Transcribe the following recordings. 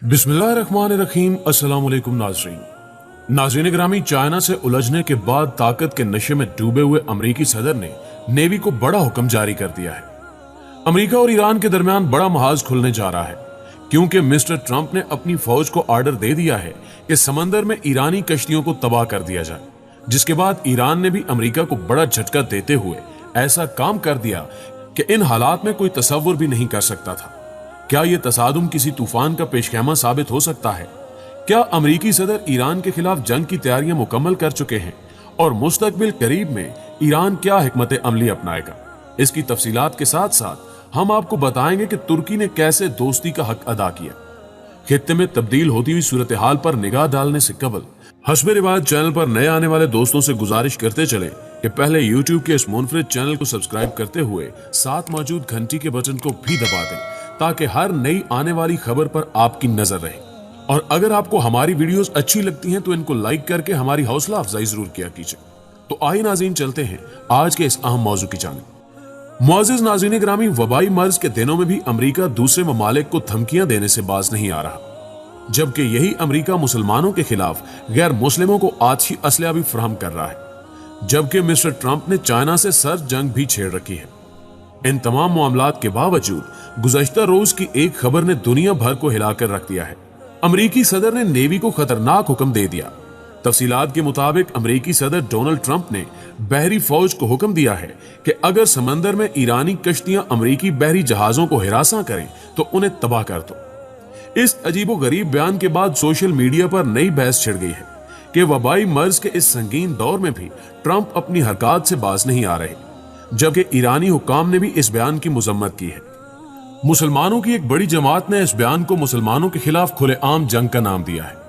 बिस्मिल्लाहिर्रहमानिर्रहीम। अस्सलाम वालेकुम नाज़रीन ग्रामी, चाइना से उलझने के बाद ताकत के नशे में डूबे हुए अमेरिकी सदर ने नेवी को बड़ा हुक्म जारी कर दिया है। अमेरिका और ईरान के दरमियान बड़ा महाज खुलने जा रहा है, क्योंकि मिस्टर ट्रंप ने अपनी फौज को ऑर्डर दे दिया है कि समंदर में ईरानी कश्तियों को तबाह कर दिया जाए। जिसके बाद ईरान ने भी अमेरिका को बड़ा झटका देते हुए ऐसा काम कर दिया कि इन हालात में कोई तसव्वुर भी नहीं कर सकता था। क्या यह तसादुम किसी तूफान का पेशखेमा साबित हो सकता है? क्या अमेरिकी सदर ईरान के खिलाफ जंग की तैयारियां मुकम्मल कर चुके हैं और मुस्तकबिल करीब में ईरान क्या हिकमत अमली अपनाएगा? इसकी तफसीलात के साथ साथ हम आपको बताएंगे कि तुर्की ने कैसे दोस्ती का हक अदा किया। खित्ते में तब्दील होती हुई सूरत हाल पर निगाह डालने से कबल हस्बे रिवाज चैनल पर नए आने वाले दोस्तों से गुजारिश करते चले कि पहले यूट्यूब के इस मुनफरिद चैनल को सब्सक्राइब करते हुए साथ मौजूद घंटी के बटन को भी दबा दें, ताकि हर नई आने वाली खबर पर आपकी नजर रहे। और अगर आपको हमारी वीडियोस अच्छी लगती हैं तो इनको लाइक करके हमारी हौसला अफजाई जरूर किया कीजिए। तो आइए नाज़रीन, चलते हैं आज के इस अहम मौजू की जानिब। मुअज़्ज़िज़ नाज़रीन ग्रामी, वबाई मर्ज के दिनों में भी अमेरिका दूसरे ममालिक को धमकियां देने से बाज नहीं आ रहा, जबकि यही अमेरिका मुसलमानों के खिलाफ गैर मुस्लिमों को आतिशी असलहा भी फराहम कर रहा है। जबकि मिस्टर ट्रंप ने चाइना से सर्द जंग भी छेड़ रखी है। इन तमाम मामलात के बावजूद गुज़श्ता रोज की एक खबर ने दुनिया भर को हिलाकर रख दिया है। अमेरिकी सदर ने नेवी को खतरनाक हुक्म दे दिया। तफसीलात के मुताबिक अमेरिकी सदर डोनाल्ड ट्रंप ने बहरी फौज को हुक्म दिया है कि अगर समंदर में ईरानी कश्तियां अमेरिकी बहरी जहाजों को हिरासा करें तो उन्हें तबाह कर दो। इस अजीबो गरीब बयान के बाद सोशल मीडिया पर नई बहस छिड़ गई है कि वबाई मर्ज के इस संगीन दौर में भी ट्रंप अपनी हरकत से बाज नहीं आ रहे, जबकि ईरानी हुक्काम ने भी इस बयान की मुजम्मत की है। मुसलमानों की एक बड़ी जमात ने इस बयान को मुसलमानों के खिलाफ खुलेआम जंग का नाम दिया है।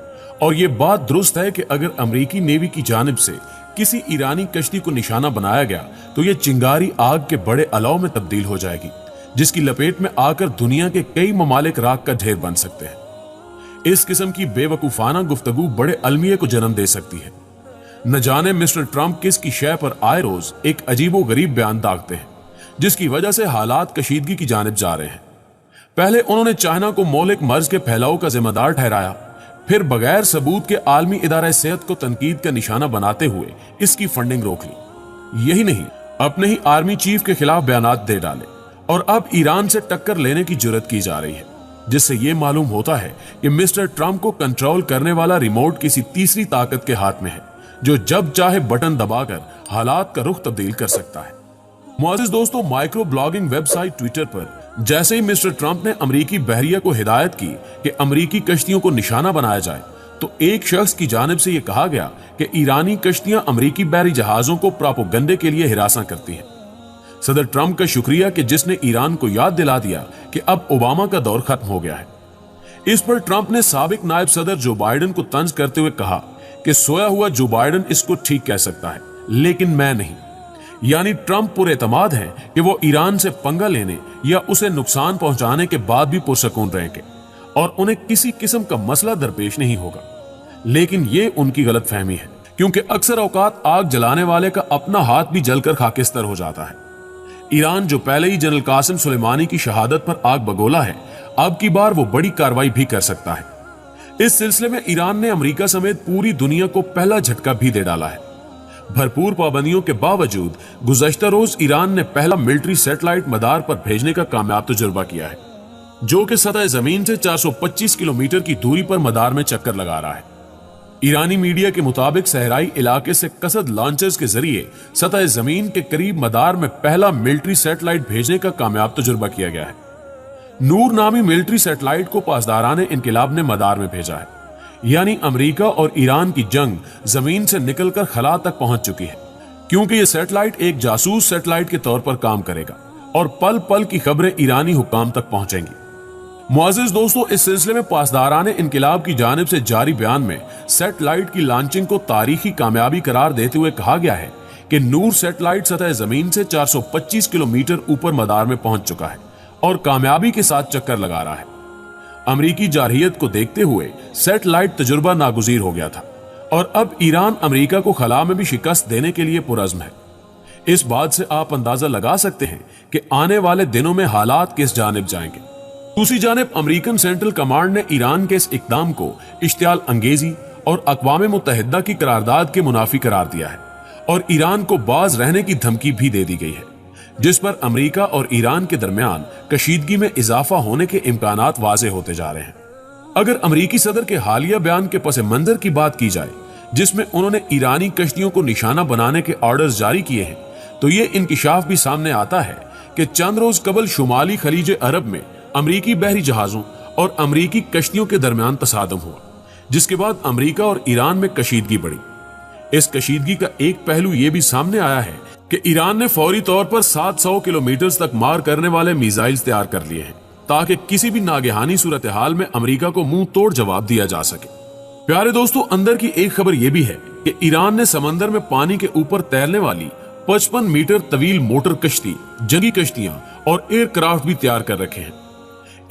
और ये बात दुरुस्त है कि अगर अमेरिकी नेवी की जानिब से किसी ईरानी कश्ती को निशाना बनाया गया तो ये चिंगारी आग के बड़े अलाव में तब्दील हो जाएगी, जिसकी लपेट में आकर दुनिया के कई ममालिक राख का ढेर बन सकते हैं। इस किस्म की बेवकूफाना गुफ्तगू बड़े अलमिये को जन्म दे सकती है। न जाने मिस्टर ट्रंप किस की शय पर आए रोज एक अजीबो गरीब बयान दागते हैं, जिसकी वजह से हालात कशीदगी की जानिब जा रहे हैं। पहले उन्होंने चाइना को मौलिक मर्ज के फैलाव का जिम्मेदार ठहराया, फिर बगैर सबूत के आलमी इदारा सेहत को तनकीद का निशाना बनाते हुए इसकी फंडिंग रोक ली। यही नहीं, अपने ही आर्मी चीफ के खिलाफ बयानात दे डाले और अब ईरान से टक्कर लेने की जुर्रत की जा रही है, जिससे यह मालूम होता है कि मिस्टर ट्रंप को कंट्रोल करने वाला रिमोट किसी तीसरी ताकत के हाथ में है, जो जब चाहे बटन दबाकर हालात का रुख तब्दील कर सकता है। मुअज़्ज़िज़ दोस्तों, माइक्रो ब्लॉगिंग वेबसाइट ट्विटर पर जैसे ही मिस्टर ट्रंप ने अमेरिकी बहरिया को हिदायत की कि अमेरिकी कश्तियों को निशाना बनाया जाए, तो एक शख्स की जानिब से यह कहा गया कि ईरानी कश्तियां अमेरिकी बहरी जहाजों को प्रोपेगेंडे के लिए हिरासा करती हैं। सदर ट्रंप का शुक्रिया कि जिसने ईरान को याद दिला दिया कि अब ओबामा का दौर खत्म हो गया है। इस पर ट्रंप ने साबिक नायब सदर जो बाइडेन को तंज करते हुए कहा कि सोया हुआ जो बाइडेन इसको ठीक कह सकता है, लेकिन मैं नहीं। यानी ट्रंप पुरएतमाद है कि वो ईरान से पंगा लेने या उसे नुकसान पहुंचाने के बाद भी पुरसकून रहेंगे और उन्हें किसी किस्म का मसला दरपेश नहीं होगा। लेकिन ये उनकी गलत फहमी है, क्योंकि अक्सर औकात आग जलाने वाले का अपना हाथ भी जलकर खाकिस्तर हो जाता है। ईरान जो पहले ही जनरल कासिम सुलेमानी की शहादत पर आग बगोला है, अब की बार वो बड़ी कार्रवाई भी कर सकता है। इस सिलसिले में ईरान ने अमेरिका समेत पूरी दुनिया को पहला झटका भी दे डाला है। भरपूर पाबंदियों के बावजूद गुज़श्ता रोज ईरान ने पहला मिलिट्री सैटेलाइट मदार पर भेजने का कामयाब तजुर्बा किया है, जो कि सतह जमीन से 425 किलोमीटर की दूरी पर मदार में चक्कर लगा रहा है। ईरानी मीडिया के मुताबिक सहराई इलाके से कसद लॉन्चर्स के जरिए सतह जमीन के करीब मदार में पहला मिलिट्री सैटेलाइट भेजने का कामयाब तजुर्बा किया गया है। नूर नामी मिलिट्री सैटेलाइट को पासदाराने इनकिलाब ने मदार में भेजा है। यानी अमेरिका और ईरान की जंग जमीन से निकलकर खला तक पहुंच चुकी है, क्योंकि यह सैटेलाइट एक जासूस सैटेलाइट के तौर पर काम करेगा और पल पल की खबरें ईरानी हुक्काम तक पहुंचेंगी। मुअज़्ज़िज़ दोस्तों, इस सिलसिले में पासदाराने इनकिलाब की जानिब से जारी बयान में सैटेलाइट की लॉन्चिंग को तारीखी कामयाबी करार देते हुए कहा गया है कि नूर सैटेलाइट सतह जमीन से 425 किलोमीटर ऊपर मदार में पहुंच चुका है और कामयाबी के साथ चक्कर लगा रहा है। अमेरिकी जारहियत को देखते हुए सैटेलाइट तजुर्बा नागुज़ीर हो गया था और अब ईरान अमेरिका को खला में भी शिकस्त देने के लिए पुरज़्म है। इस बात से आप अंदाजा लगा सकते हैं कि आने वाले दिनों में हालात किस जानिब जाएंगे। दूसरी जानिब अमेरिकन सेंट्रल कमांड ने ईरान के इस इकदाम को इश्तियाल अंगेजी और अक़वाम मुत्तहिदा की करारदाद के मुनाफी करार दिया है और ईरान को बाज रहने की धमकी भी दे दी गई है, जिस पर अमेरिका और ईरान के दरमियान कशीदगी में इजाफा होने के इम्कानात वाज़े होते जा रहे हैं। अगर अमेरिकी सदर के हालिया बयान के पस मंजर की बात की जाए, जिसमें उन्होंने ईरानी कश्तियों को निशाना बनाने के ऑर्डर्स जारी किए हैं, तो ये इंकिशाफ भी सामने आता है कि चंद रोज कबल शुमाली खलीज अरब में अमरीकी बहरी जहाजों और अमरीकी कश्तियों के दरमियान तसादम हुआ, जिसके बाद अमरीका और ईरान में कशीदगी बढ़ी। इस कशीदगी का एक पहलू यह भी सामने आया है कि ईरान ने फौरी तौर पर 700 किलोमीटर तक मार करने वाले मिसाइल्स तैयार कर लिए हैं ताकि किसी भी नागहानी सूरत हाल में अमरीका को मुंह तोड़ जवाब दिया जा सके। प्यारे दोस्तों, अंदर की एक खबर यह भी है कि ईरान ने समंदर में पानी के ऊपर तैरने वाली 55 मीटर तवील मोटर कश्ती, जंगी कश्तियां और एयरक्राफ्ट भी तैयार कर रखे हैं।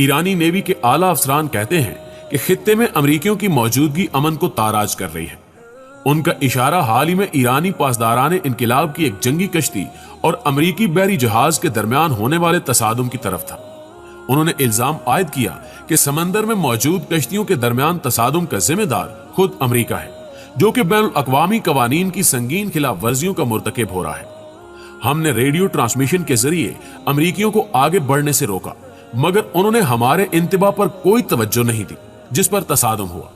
ईरानी नेवी के आला अफसरान कहते हैं कि खित्ते में अमरीकियों की मौजूदगी अमन को ताराज कर रही है। उनका इशारा हाल ही में ईरानी पासदारान इनकिलाब की एक जंगी कश्ती और अमरीकी बहरी जहाज के दरमियान होने वाले तसादुम की तरफ था। उन्होंने इल्जाम आयद किया कि समंदर में मौजूद कश्तियों के दरमियान तसादुम का जिम्मेदार खुद अमरीका है, जो कि बैनुल अक़वामी कवानीन की संगीन खिलाफ वर्जियों का मुर्तकिब हो रहा है। हमने रेडियो ट्रांसमिशन के जरिए अमरीकियों को आगे बढ़ने से रोका, मगर उन्होंने हमारे इंतबा पर कोई तवज्जो नहीं दी, जिस पर तसादुम हुआ।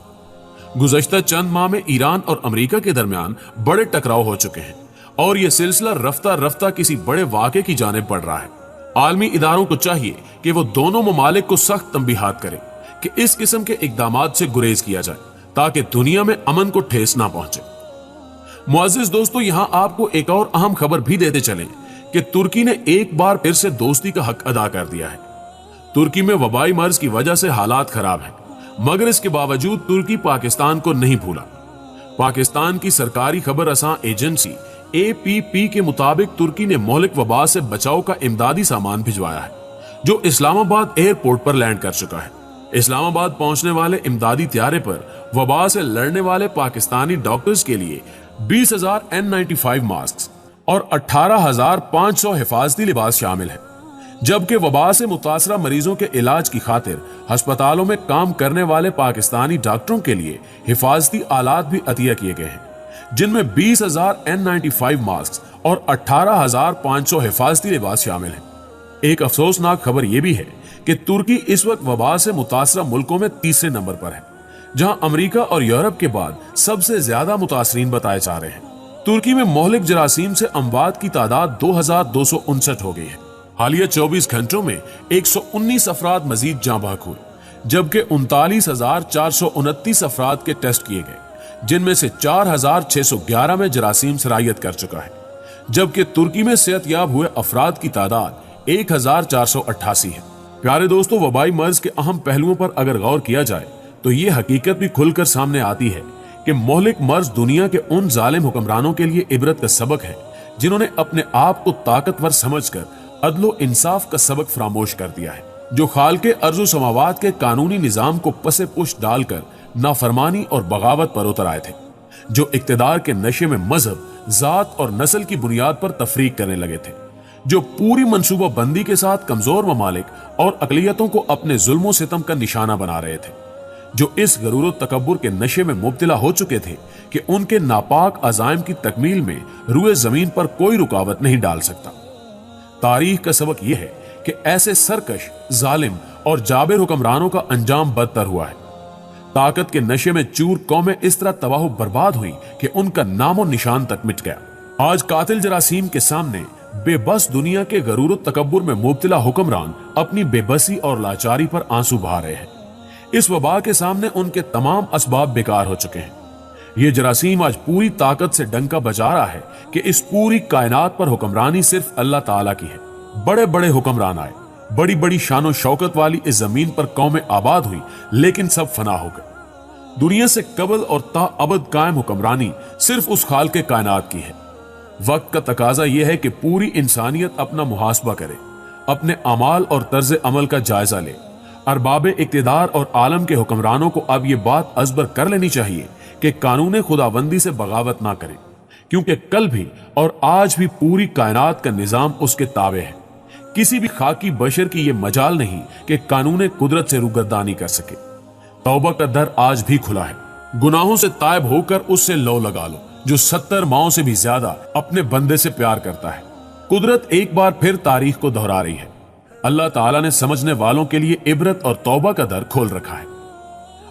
गुज़श्ता चंद माह में ईरान और अमरीका के दरमियान बड़े टकराव हो चुके हैं और यह सिलसिला रफ्ता रफ्ता किसी बड़े वाक़े की जानिब बढ़ रहा है। आलमी इदारों को चाहिए कि वो दोनों ममालिक को सख्त तंबीहात करें कि इस किस्म के इक़दामात से गुरेज किया जाए ताकि दुनिया में अमन को ठेस ना पहुंचे। मुअज़्ज़िज़ दोस्तों, यहां आपको एक और अहम खबर भी देते चलें कि तुर्की ने एक बार फिर से दोस्ती का हक अदा कर दिया है। तुर्की में वबाई मर्ज की वजह से हालात खराब हैं, मगर इसके बावजूद तुर्की पाकिस्तान को नहीं भूला। पाकिस्तान की सरकारी खबर रसां एजेंसी APP के मुताबिक तुर्की ने मोहलिक वबा से बचाव का इमदादी सामान भिजवाया है, जो इस्लामाबाद एयरपोर्ट पर लैंड कर चुका है। इस्लामाबाद पहुंचने वाले इमदादी त्यारे पर वबा से लड़ने वाले पाकिस्तानी डॉक्टर्स के लिए 20,000 N95 मास्क और 18,500 हिफाजती लिबास शामिल है, जबकि वबा से मुतासरा मरीजों के इलाज की खातिर अस्पतालों में काम करने वाले पाकिस्तानी डॉक्टरों के लिए हिफाजती आलात भी अतिया किए गए हैं, जिनमें 20,000 N95 मास्क और 18,500 हिफाजती लिबास शामिल हैं। एक अफसोसनाक खबर यह भी है कि तुर्की इस वक्त वबा से मुतासरा मुल्कों में तीसरे नंबर पर है, जहां अमेरिका और यूरोप के बाद सबसे ज्यादा मुतासरीन बताए जा रहे हैं। तुर्की में मोहलिक जरासीम से अमवात की तादाद 2,259 हो गई है। हालिया 24 घंटों में 119 अफराद मजीद जाँ बहक हुए, जबकि 39,429 अफराद के टेस्ट किए गए, जिनमें से 4,611 में जरासीम सरायत कर चुका है, जबकि तुर्की में सेहतयाब हुए अफराद की तादाद 1,488 है। प्यारे दोस्तों, वबाई मर्ज के अहम पहलुओं पर अगर गौर किया जाए तो ये हकीकत भी खुलकर सामने आती है कि मोहलिक मर्ज दुनिया के उन जालिम हुक्मरानों के लिए इबरत का सबक है जिन्होंने अपने आप को ताकतवर समझकर अदलो इंसाफ का सबक फरामोश कर दिया है, जो खालके अर्ज़ो समावात के कानूनी निजाम को पसे पुश डालकर नाफरमानी और बगावत पर उतर आए थे, जो इक्तदार के नशे में मजहब, जात और नस्ल की बुनियाद पर तफरीक करने लगे थे, जो पूरी मंसूबा बंदी के साथ कमजोर ममालिक और अकलियतों को अपने जुल्मों सितम का निशाना बना रहे थे, जो इस गरूर तकब्बुर के नशे में मुब्तला हो चुके थे कि उनके नापाक अज़ाइम की तकमील में रूए जमीन पर कोई रुकावट नहीं डाल सकता। तारीख का सबक यह है कि ऐसे सरकश, जालिम और जाबिर हुक्मरानों का अंजाम बदतर हुआ है। ताकत के नशे में चूर कौमें इस तरह तबाह बर्बाद हुई कि उनका नामो निशान तक मिट गया। आज कातिल जरासीम के सामने बेबस दुनिया के गरूर तकब्बुर में मुब्तला हुक्मरान अपनी बेबसी और लाचारी पर आंसू बहा रहे हैं। इस वबा के सामने उनके तमाम असबाब बेकार हो चुके हैं। ये जरासीम आज पूरी ताकत से डंका बजा रहा है कि इस पूरी कायनात पर हुक्मरानी सिर्फ अल्लाह ताला की है। बड़े बड़े हुक्मरान आए, बड़ी बड़ी शानो शौकत वाली इस जमीन पर कौमें आबाद हुई, लेकिन सब फना हो गए। दुनिया से कबल और ताअबद कायम हुक्मरानी सिर्फ उस खाल के कायनात की है। वक्त का तकाजा यह है कि पूरी इंसानियत अपना मुहासबा करे, अपने अमाल और तर्ज अमल का जायजा ले। अरबाब इक्तिदार और आलम के हुक्मरानों को अब यह बात अजबर कर लेनी चाहिए कि कानून खुदाबंदी से बगावत ना करें, क्योंकि कल भी और आज भी पूरी कायनात का निजाम उसके ताबे है। किसी भी खाकी बशर की ये मजाल नहीं कि कानून कुदरत से रूगर्दानी कर सके। तौबा का दर आज भी खुला है। गुनाहों से तायब होकर उससे लौ लगा लो, जो 70 माओं से भी ज्यादा अपने बंदे से प्यार करता है। कुदरत एक बार फिर तारीख को दोहरा रही है। अल्लाह ताला ने समझने वालों के लिए इबरत और तौबा का दर खोल रखा है।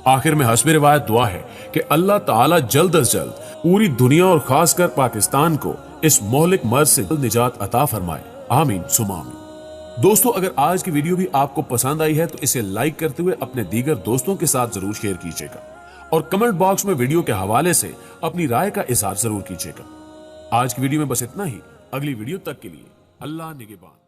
आखिर में हस्ब रिवायत दुआ है कि अल्लाह ताला जल्द अज जल्द पूरी दुनिया और खासकर पाकिस्तान को इस मोहलिक मर्ज से निजात अता फरमाए। आमीन सुमा आमीन। दोस्तों, अगर आज की वीडियो भी आपको पसंद आई है तो इसे लाइक करते हुए अपने दीगर दोस्तों के साथ जरूर शेयर कीजिएगा और कमेंट बॉक्स में वीडियो के हवाले से अपनी राय का इजहार जरूर कीजिएगा। आज की वीडियो में बस इतना ही। अगली वीडियो तक के लिए अल्लाह निगहबान।